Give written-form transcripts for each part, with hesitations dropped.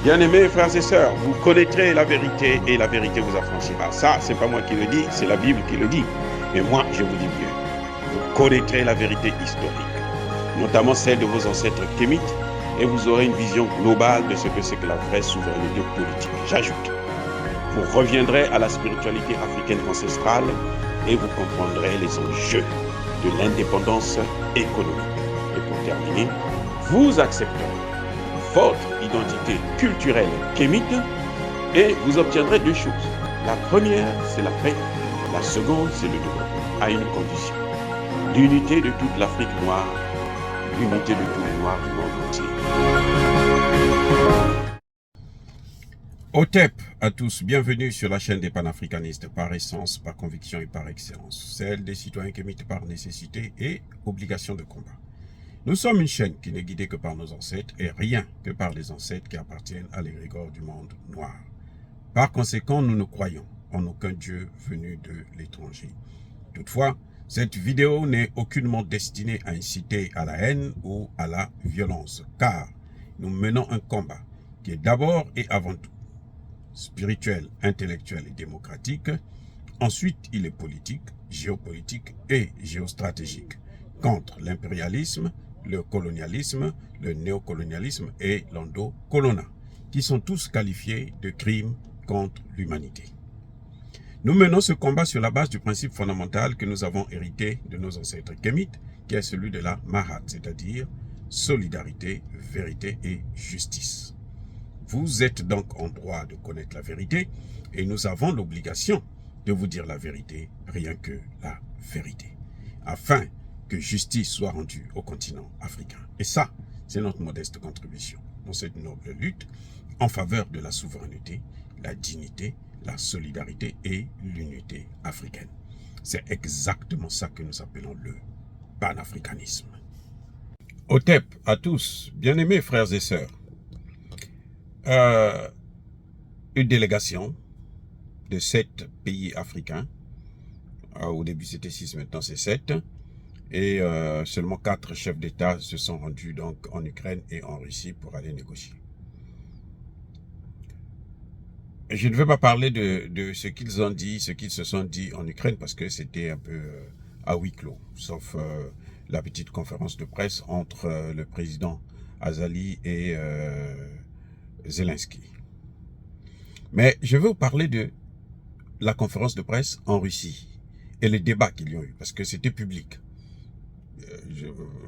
Bien-aimés frères et sœurs, vous connaîtrez la vérité et la vérité vous affranchira. Ça, c'est pas moi qui le dis, c'est la Bible qui le dit. Mais moi, je vous dis mieux. Vous connaîtrez la vérité historique, notamment celle de vos ancêtres kémites, et vous aurez une vision globale de ce que c'est que la vraie souveraineté politique. J'ajoute, vous reviendrez à la spiritualité africaine ancestrale et vous comprendrez les enjeux de l'indépendance économique. Et pour terminer, vous accepterez votre identité culturelle kémite et vous obtiendrez deux choses. La première, c'est la paix. La seconde, c'est le développement, à une condition. L'unité de toute l'Afrique noire, l'unité de tous les Noirs du monde entier. Otep à tous, bienvenue sur la chaîne des panafricanistes par essence, par conviction et par excellence. Celle des citoyens kémites par nécessité et obligation de combat. Nous sommes une chaîne qui n'est guidée que par nos ancêtres et rien que par les ancêtres qui appartiennent à l'égrégore du monde noir. Par conséquent, nous ne croyons en aucun Dieu venu de l'étranger. Toutefois, cette vidéo n'est aucunement destinée à inciter à la haine ou à la violence, car nous menons un combat qui est d'abord et avant tout spirituel, intellectuel et démocratique. Ensuite, il est politique, géopolitique et géostratégique contre l'impérialisme, le colonialisme, le néocolonialisme et l'endocolonat, qui sont tous qualifiés de crimes contre l'humanité. Nous menons ce combat sur la base du principe fondamental que nous avons hérité de nos ancêtres kémites, qui est celui de la Mahat, c'est-à-dire solidarité, vérité et justice. Vous êtes donc en droit de connaître la vérité et nous avons l'obligation de vous dire la vérité, rien que la vérité, afin que justice soit rendue au continent africain. Et ça, c'est notre modeste contribution dans cette noble lutte en faveur de la souveraineté, la dignité, la solidarité et l'unité africaine. C'est exactement ça que nous appelons le panafricanisme. Otep à tous, bien-aimés frères et sœurs. Une délégation de 7 pays africains, au début c'était 6, maintenant c'est 7, et seulement 4 chefs d'État se sont rendus donc en Ukraine et en Russie pour aller négocier. Je ne vais pas parler de ce qu'ils ont dit, ce qu'ils se sont dit en Ukraine, parce que c'était un peu à huis clos, sauf la petite conférence de presse entre le président Azali et Zelensky. Mais je veux vous parler de la conférence de presse en Russie et les débats qu'ils y ont eu, parce que c'était public.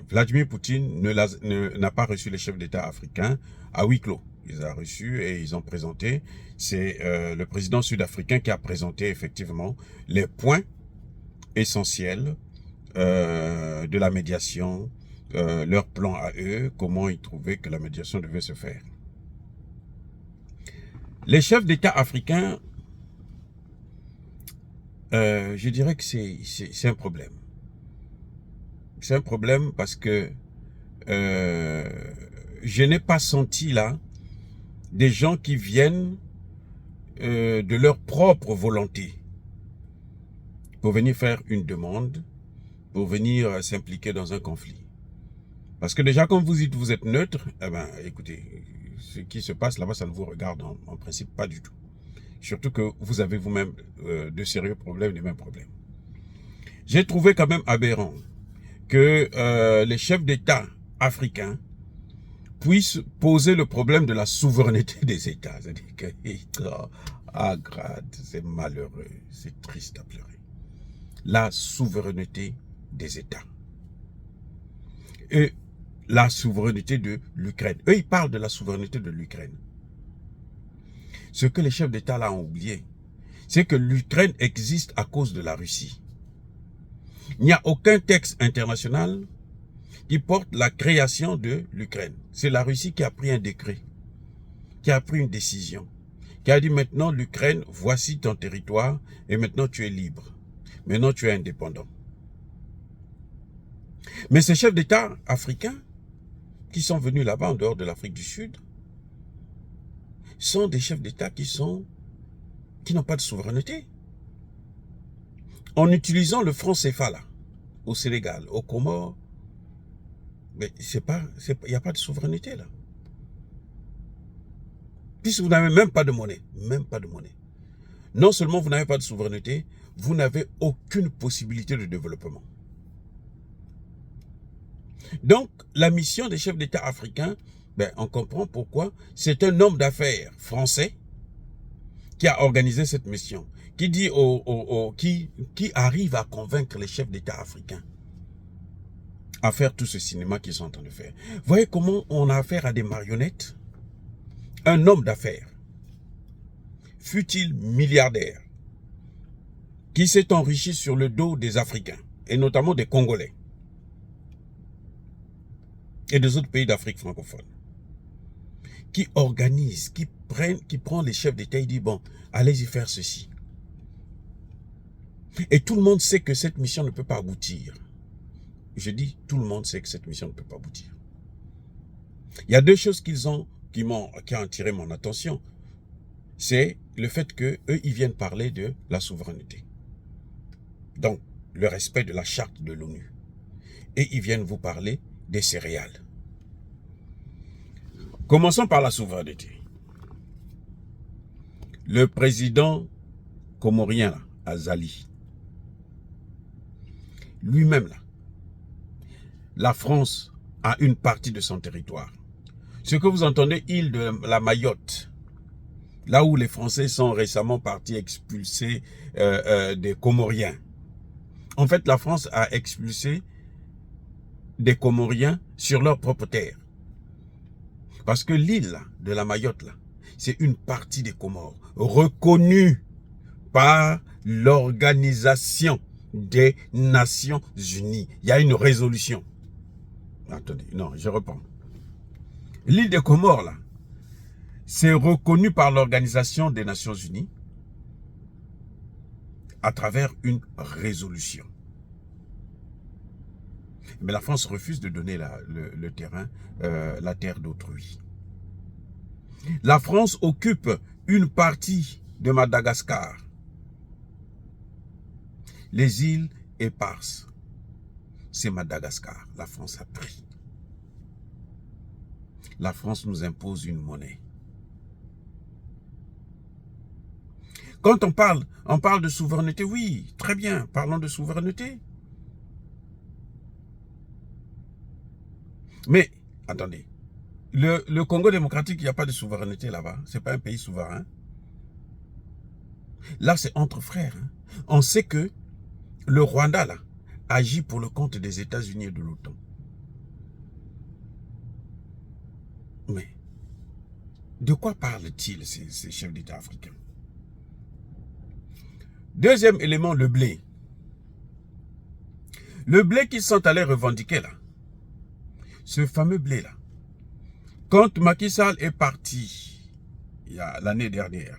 Vladimir Poutine n'a pas reçu les chefs d'État africains à huis clos. Ils ont reçu et ils ont présenté. C'est le président sud-africain qui a présenté effectivement les points essentiels de la médiation, leur plan à eux, comment ils trouvaient que la médiation devait se faire. Les chefs d'État africains, je dirais que c'est un problème. C'est un problème parce que je n'ai pas senti là des gens qui viennent de leur propre volonté pour venir faire une demande, pour venir s'impliquer dans un conflit. Parce que déjà, quand vous dites vous êtes neutre, eh ben, écoutez, ce qui se passe là-bas, ça ne vous regarde en principe pas du tout. Surtout que vous avez vous-même de sérieux problèmes, les mêmes problèmes. J'ai trouvé quand même aberrant que les chefs d'État africains puissent poser le problème de la souveraineté des États. C'est-à-dire que, c'est malheureux, c'est triste à pleurer. La souveraineté des États. Et la souveraineté de l'Ukraine. Eux, ils parlent de la souveraineté de l'Ukraine. Ce que les chefs d'État là ont oublié, c'est que l'Ukraine existe à cause de la Russie. Il n'y a aucun texte international qui porte la création de l'Ukraine. C'est la Russie qui a pris un décret, qui a pris une décision, qui a dit maintenant l'Ukraine, voici ton territoire et maintenant tu es libre. Maintenant tu es indépendant. Mais ces chefs d'État africains qui sont venus là-bas en dehors de l'Afrique du Sud sont des chefs d'État qui n'ont pas de souveraineté. En utilisant le franc CFA là, au Sénégal, aux Comores, Mais il n'y a pas de souveraineté là. Puisque vous n'avez même pas de monnaie, non seulement vous n'avez pas de souveraineté, vous n'avez aucune possibilité de développement. Donc, la mission des chefs d'État africains, on comprend pourquoi. C'est un homme d'affaires français qui a organisé cette mission, qui dit qui arrive à convaincre les chefs d'État africains à faire tout ce cinéma qu'ils sont en train de faire. Vous voyez comment on a affaire à des marionnettes? Un homme d'affaires, fut-il milliardaire, qui s'est enrichi sur le dos des Africains, et notamment des Congolais, et des autres pays d'Afrique francophone, qui organise, qui prend les chefs d'État et dit, bon, allez-y faire ceci. Et tout le monde sait que cette mission ne peut pas aboutir. Je dis, tout le monde sait que cette mission ne peut pas aboutir. Il y a deux choses qui ont attiré mon attention. C'est le fait qu'eux, ils viennent parler de la souveraineté. Donc, le respect de la charte de l'ONU. Et ils viennent vous parler des céréales. Commençons par la souveraineté. Le président comorien, là, Azali, lui-même, là, la France a une partie de son territoire. Ce que vous entendez, île de la Mayotte, là où les Français sont récemment partis expulser des Comoriens. En fait, la France a expulsé des Comoriens sur leur propre terre. Parce que l'île de la Mayotte, là, c'est une partie des Comores, reconnue par l'Organisation des Nations Unies. Il y a une résolution. Attendez, non, je reprends. L'île des Comores, là, c'est reconnu par l'Organisation des Nations Unies à travers une résolution. Mais la France refuse de donner le terrain, la terre d'autrui. La France occupe une partie de Madagascar. Les îles éparses, c'est Madagascar. La France a pris. La France nous impose une monnaie. Quand on parle de souveraineté, oui, très bien, parlons de souveraineté. Mais, attendez, le Congo démocratique, il n'y a pas de souveraineté là-bas. Ce n'est pas un pays souverain. Là, c'est entre frères. Hein. On sait que le Rwanda, là, agit pour le compte des États-Unis et de l'OTAN. Mais, de quoi parlent-ils ces chefs d'État africains? Deuxième élément, le blé. Le blé qu'ils sont allés revendiquer là, ce fameux blé là, quand Macky Sall est parti, il y a l'année dernière,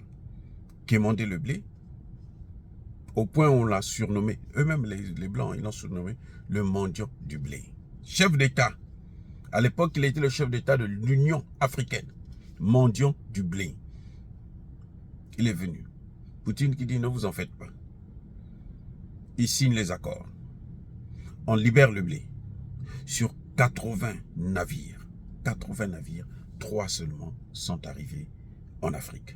quémander le blé, au point où on l'a surnommé, eux-mêmes les Blancs, ils l'ont surnommé le mendiant du blé. Chef d'État, à l'époque il était le chef d'État de l'Union africaine, mendiant du blé. Il est venu. Poutine qui dit, ne vous en faites pas. Il signe les accords. On libère le blé. Sur 80 navires, 3 seulement sont arrivés en Afrique.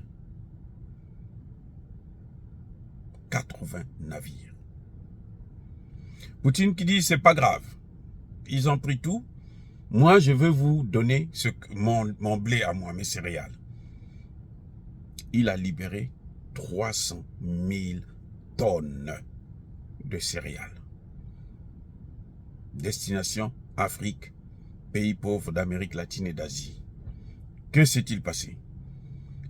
80 navires. Poutine qui dit, c'est pas grave. Ils ont pris tout. Moi, je veux vous donner mon blé à moi, mes céréales. Il a libéré 300 000 tonnes de céréales. Destination Afrique, pays pauvres d'Amérique latine et d'Asie. Que s'est-il passé?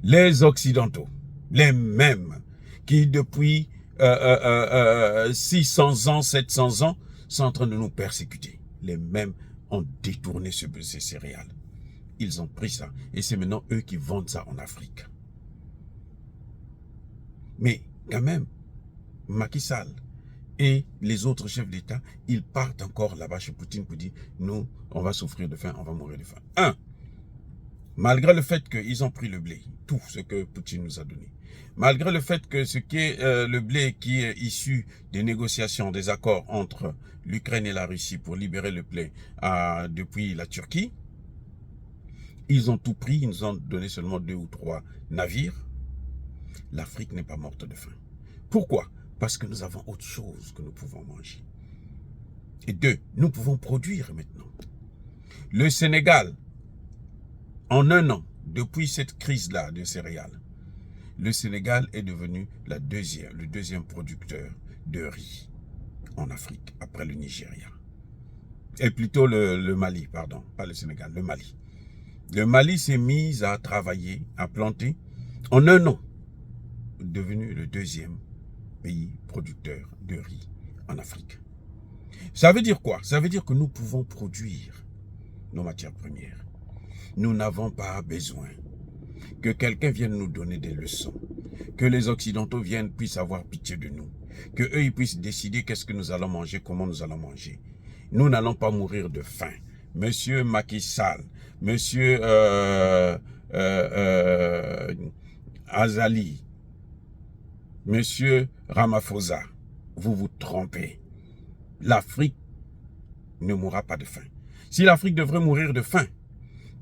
Les Occidentaux, les mêmes qui depuis 600 ans, 700 ans, sont en train de nous persécuter. Les mêmes ont détourné ces céréales. Ils ont pris ça et c'est maintenant eux qui vendent ça en Afrique. Mais quand même, Macky Sall et les autres chefs d'État, ils partent encore là-bas chez Poutine pour dire, nous, on va souffrir de faim, on va mourir de faim. malgré le fait qu'ils ont pris le blé, tout ce que Poutine nous a donné, malgré le fait que ce qui est le blé qui est issu des négociations, des accords entre l'Ukraine et la Russie pour libérer le blé depuis la Turquie, ils ont tout pris, ils nous ont donné seulement 2 ou 3 navires. L'Afrique n'est pas morte de faim. Pourquoi? Parce que nous avons autre chose que nous pouvons manger. Et 2, nous pouvons produire maintenant. Le Sénégal, en 1 an, depuis cette crise-là de céréales, le Sénégal est devenu le deuxième producteur de riz en Afrique, après le Nigeria. Et plutôt le Mali, pardon, pas le Sénégal, le Mali. Le Mali s'est mis à travailler, à planter, en 1 an, devenu le 2e pays producteur de riz en Afrique. Ça veut dire quoi? Ça veut dire que nous pouvons produire nos matières premières. Nous n'avons pas besoin que quelqu'un vienne nous donner des leçons, que les Occidentaux puissent avoir pitié de nous, que eux ils puissent décider qu'est-ce que nous allons manger, comment nous allons manger. Nous n'allons pas mourir de faim. Monsieur Macky Sall, Monsieur Azali, Monsieur Ramaphosa, vous vous trompez. L'Afrique ne mourra pas de faim. Si l'Afrique devrait mourir de faim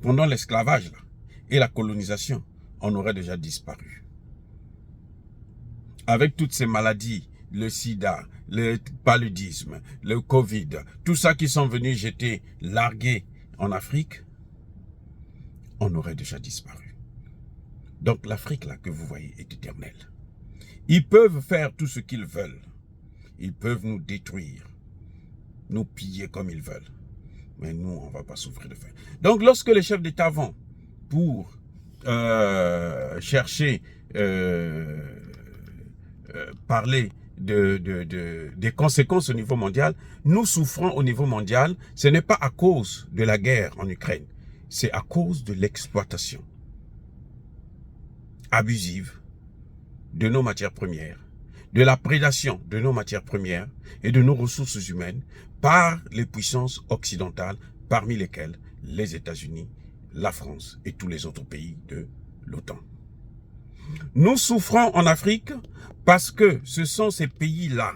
pendant l'esclavage et la colonisation, on aurait déjà disparu. Avec toutes ces maladies, le sida, le paludisme, le Covid, tout ça qui sont venus jeter, larguer en Afrique, on aurait déjà disparu. Donc l'Afrique là que vous voyez est éternelle. Ils peuvent faire tout ce qu'ils veulent. Ils peuvent nous détruire, nous piller comme ils veulent. Mais nous, on ne va pas souffrir de faim. Donc lorsque les chefs d'État vont pour chercher, parler des conséquences au niveau mondial, nous souffrons au niveau mondial, ce n'est pas à cause de la guerre en Ukraine, c'est à cause de l'exploitation abusive de nos matières premières, de la prédation de nos matières premières et de nos ressources humaines par les puissances occidentales, parmi lesquelles les États-Unis, la France et tous les autres pays de l'OTAN. Nous souffrons en Afrique parce que ce sont ces pays-là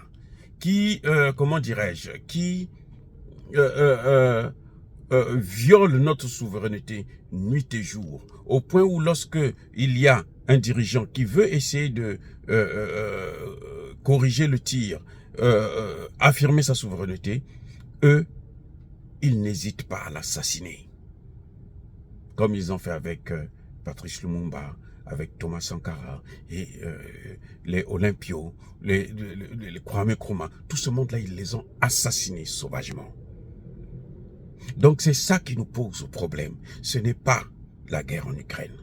qui, comment dirais-je, qui violent notre souveraineté nuit et jour, au point où lorsque il y a un dirigeant qui veut essayer de corriger le tir, affirmer sa souveraineté, eux, ils n'hésitent pas à l'assassiner. Comme ils ont fait avec Patrice Lumumba, avec Thomas Sankara et les Olympios, les Kwame Nkrumah, tout ce monde-là, ils les ont assassinés sauvagement. Donc c'est ça qui nous pose problème. Ce n'est pas la guerre en Ukraine.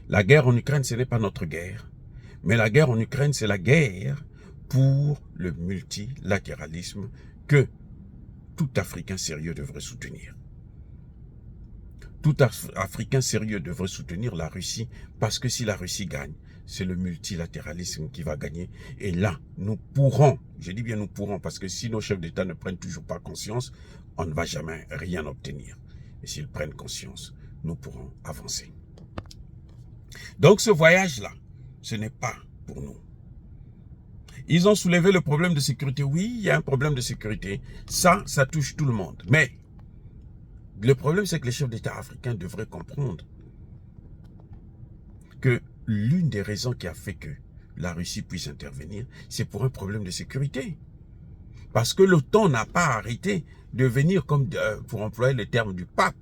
La guerre en Ukraine, ce n'est pas notre guerre. Mais la guerre en Ukraine, c'est la guerre pour le multilatéralisme que tout Africain sérieux devrait soutenir. Tout Africain sérieux devrait soutenir la Russie, parce que si la Russie gagne, c'est le multilatéralisme qui va gagner. Et là, nous pourrons, je dis bien nous pourrons, parce que si nos chefs d'État ne prennent toujours pas conscience, on ne va jamais rien obtenir. Et s'ils prennent conscience, nous pourrons avancer. Donc ce voyage-là, ce n'est pas pour nous. Ils ont soulevé le problème de sécurité. Oui, il y a un problème de sécurité. Ça touche tout le monde. Mais le problème, c'est que les chefs d'État africains devraient comprendre que l'une des raisons qui a fait que la Russie puisse intervenir, c'est pour un problème de sécurité. Parce que l'OTAN n'a pas arrêté de venir, comme pour employer le terme du pape,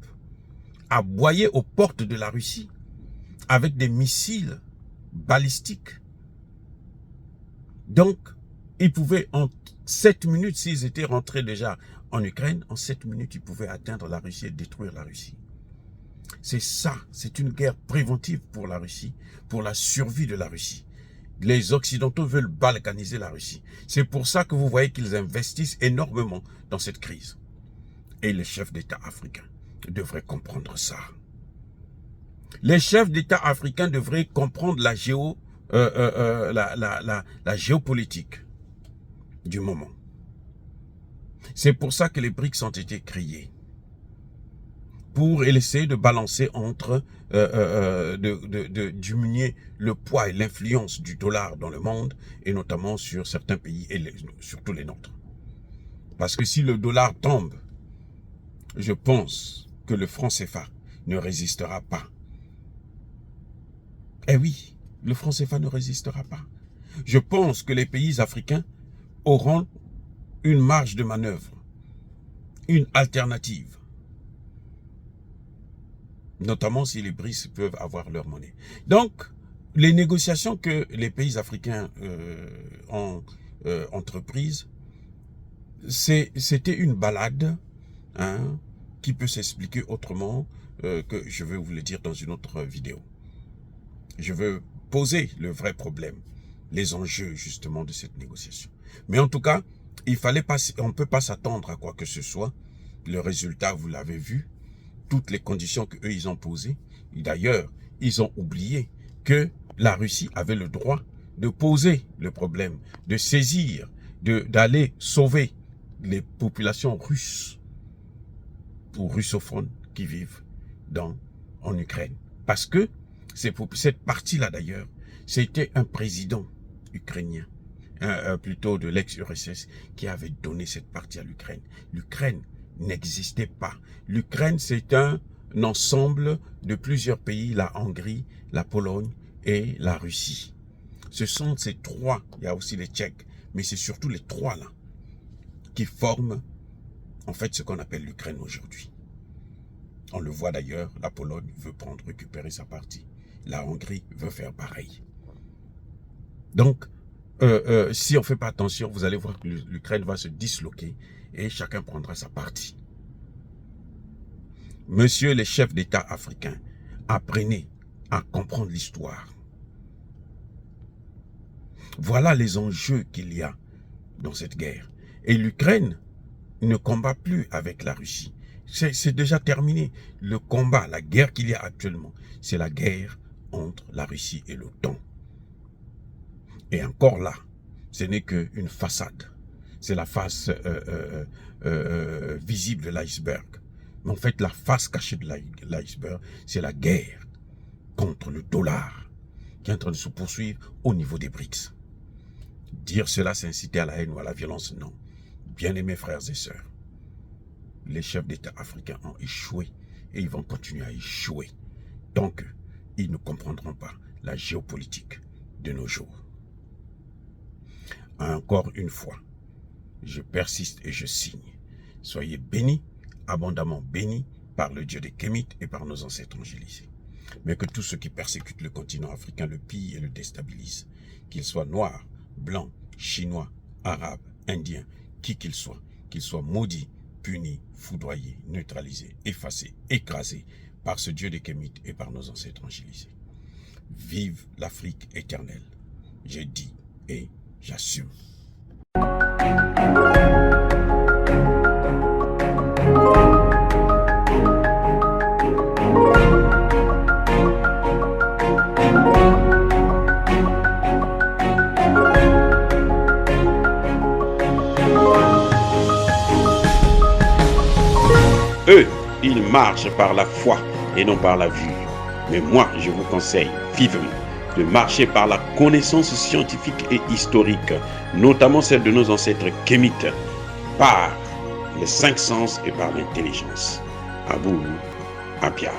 aboyer aux portes de la Russie avec des missiles balistiques. Donc, ils pouvaient en 7 minutes, s'ils étaient rentrés déjà en Ukraine, en 7 minutes, ils pouvaient atteindre la Russie et détruire la Russie. C'est ça, c'est une guerre préventive pour la Russie, pour la survie de la Russie. Les Occidentaux veulent balkaniser la Russie. C'est pour ça que vous voyez qu'ils investissent énormément dans cette crise. Et les chefs d'État africains devraient comprendre ça. Les chefs d'État africains devraient comprendre la géopolitique du moment. C'est pour ça que les BRICS ont été créés. pour essayer de balancer entre, de diminuer le poids et l'influence du dollar dans le monde, et notamment sur certains pays, et surtout les nôtres. Parce que si le dollar tombe, je pense que le franc CFA ne résistera pas. Eh oui, le franc CFA ne résistera pas. Je pense que les pays africains auront une marge de manœuvre, une alternative. Notamment si les BRICS peuvent avoir leur monnaie. Donc, les négociations que les pays africains ont entreprises, c'était une balade, hein, qui peut s'expliquer autrement, que je vais vous le dire dans une autre vidéo. Je veux poser le vrai problème, les enjeux justement de cette négociation. Mais en tout cas, on ne peut pas s'attendre à quoi que ce soit. Le résultat, vous l'avez vu, toutes les conditions qu'eux ils ont posées. D'ailleurs, ils ont oublié que la Russie avait le droit de poser le problème, de saisir, d'aller sauver les populations russes ou russophones qui vivent en Ukraine. Parce que cette partie-là d'ailleurs, c'était un président ukrainien, plutôt de l'ex-URSS, qui avait donné cette partie à l'Ukraine. L'Ukraine n'existait pas. L'Ukraine, c'est un ensemble de plusieurs pays, la Hongrie, la Pologne et la Russie. Ce sont ces trois, il y a aussi les Tchèques, mais c'est surtout les trois là qui forment en fait ce qu'on appelle l'Ukraine aujourd'hui. On le voit d'ailleurs, la Pologne veut récupérer sa partie. La Hongrie veut faire pareil. Donc, si on ne fait pas attention, vous allez voir que l'Ukraine va se disloquer et chacun prendra sa partie. Monsieur les chefs d'État africains, apprenez à comprendre l'histoire. Voilà les enjeux qu'il y a dans cette guerre. Et l'Ukraine ne combat plus avec la Russie. C'est déjà terminé. Le combat, la guerre qu'il y a actuellement, c'est la guerre entre la Russie et l'OTAN. Et encore là, ce n'est qu'une façade. C'est la face visible de l'iceberg. Mais en fait, la face cachée de l'iceberg, c'est la guerre contre le dollar qui est en train de se poursuivre au niveau des BRICS. Dire cela, c'est inciter à la haine ou à la violence, non. Bien-aimés frères et sœurs, les chefs d'État africains ont échoué et ils vont continuer à échouer. Donc, ils ne comprendront pas la géopolitique de nos jours. Encore une fois, je persiste et je signe. Soyez bénis, abondamment bénis par le Dieu des Kémites et par nos ancêtres angélisés. Mais que tous ceux qui persécutent le continent africain le pillent et le déstabilisent, qu'ils soient noirs, blancs, chinois, arabes, indiens, qui qu'ils soient maudits, punis, foudroyés, neutralisés, effacés, écrasés par ce Dieu des Kémites et par nos ancêtres angélisés. Vive l'Afrique éternelle. J'ai dit et j'assume. Eux, ils marchent par la foi et non par la vue. Mais moi, je vous conseille vivement de marcher par la connaissance scientifique et historique, notamment celle de nos ancêtres kémites, par les 5 sens et par l'intelligence. Abou Abia.